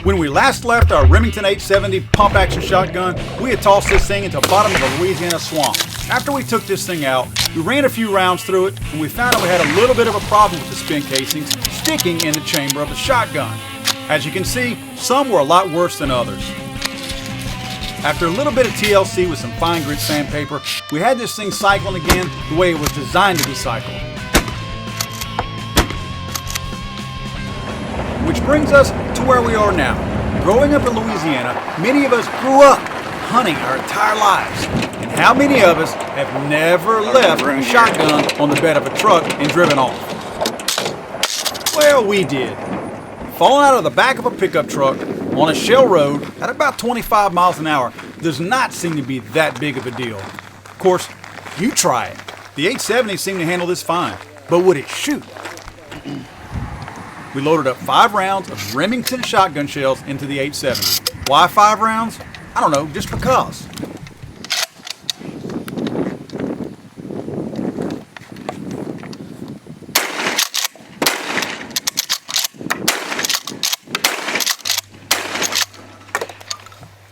When we last left our Remington 870 pump-action shotgun, we had tossed this thing into the bottom of a Louisiana swamp. After we took this thing out, we ran a few rounds through it, and we found out we had a little bit of a problem with the spent casings sticking in the chamber of the shotgun. As you can see, some were a lot worse than others. After a little bit of TLC with some fine grit sandpaper, we had this thing cycling again the way it was designed to be cycled. Which brings us to where we are now. Growing up in Louisiana, many of us grew up hunting our entire lives. And how many of us have never left a shotgun on the bed of a truck and driven off? Well, we did. Falling out of the back of a pickup truck on a shell road at about 25 miles an hour does not seem to be that big of a deal. Of course, you try it. The 870 seemed to handle this fine, but would it shoot? We loaded up 5 rounds of Remington shotgun shells into the 870. Why 5 rounds? I don't know, just because.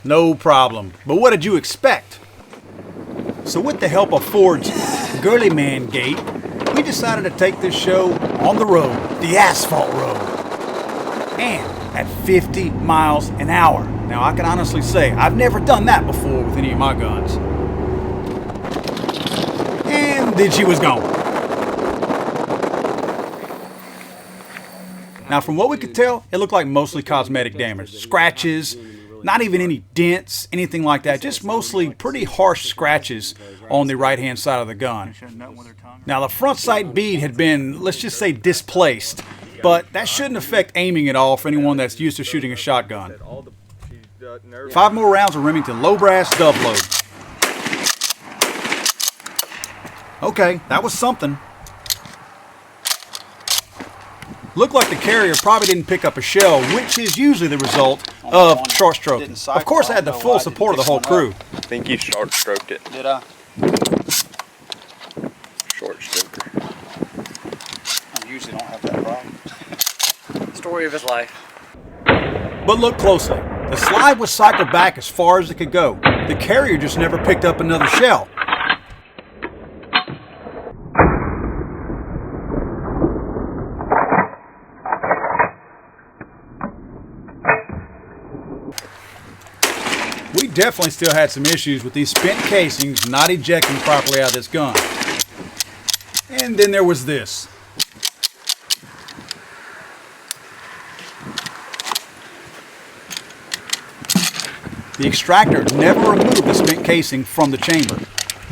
No problem. But what did you expect? So with the help of Ford's Girly Man Gate, we decided to take this show on the road, the asphalt road, and at 50 miles an hour. Now I can honestly say I've never done that before with any of my guns. And then she was gone. Now from what we could tell, it looked like mostly cosmetic damage. Scratches, not even any dents, anything like that. Just mostly pretty harsh scratches on the right hand side of the gun. Now the front sight bead had been, let's just say, displaced. But that shouldn't affect aiming at all for anyone that's used to shooting a shotgun. 5 more rounds of Remington low brass dub load. Okay, that was something. Looked like the carrier probably didn't pick up a shell, which is usually the result of short stroking. Of course, I had the full support of the whole crew. I think you short stroked it. Did I? Short stroker. I usually don't have that problem. Story of his life. But look closely. The slide was cycled back as far as it could go. The carrier just never picked up another shell. We definitely still had some issues with these spent casings not ejecting properly out of this gun. And then there was this. The extractor never removed the spent casing from the chamber,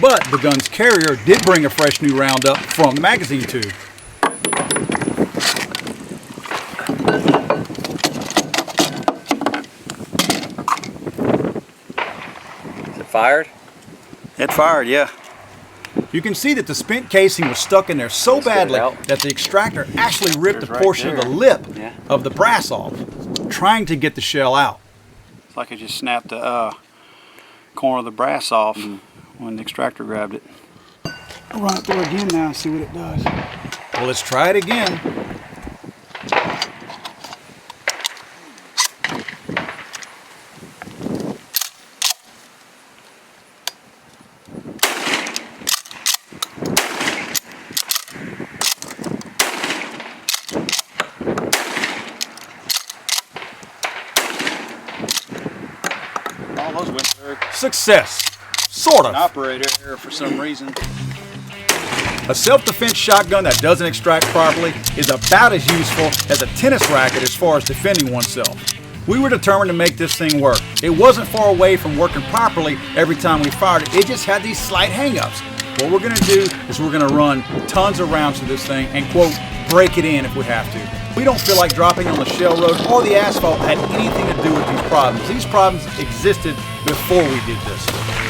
but the gun's carrier did bring a fresh new round up from the magazine tube. Fired? It fired, yeah. You can see that the spent casing was stuck in there so badly that the extractor actually ripped a portion of the lip of the brass off, trying to get the shell out. It's like it just snapped the corner of the brass off when the extractor grabbed it. I'll run it through again now and see what it does. Well, let's try it again. All those went through. Success. Sort of. An operator error for some reason. A self-defense shotgun that doesn't extract properly is about as useful as a tennis racket as far as defending oneself. We were determined to make this thing work. It wasn't far away from working properly every time we fired it. It just had these slight hang-ups. What we're going to do is we're going to run tons of rounds to this thing and, quote, break it in if we have to. We don't feel like dropping on the shell road or the asphalt had anything to do with these problems. These problems existed before we did this.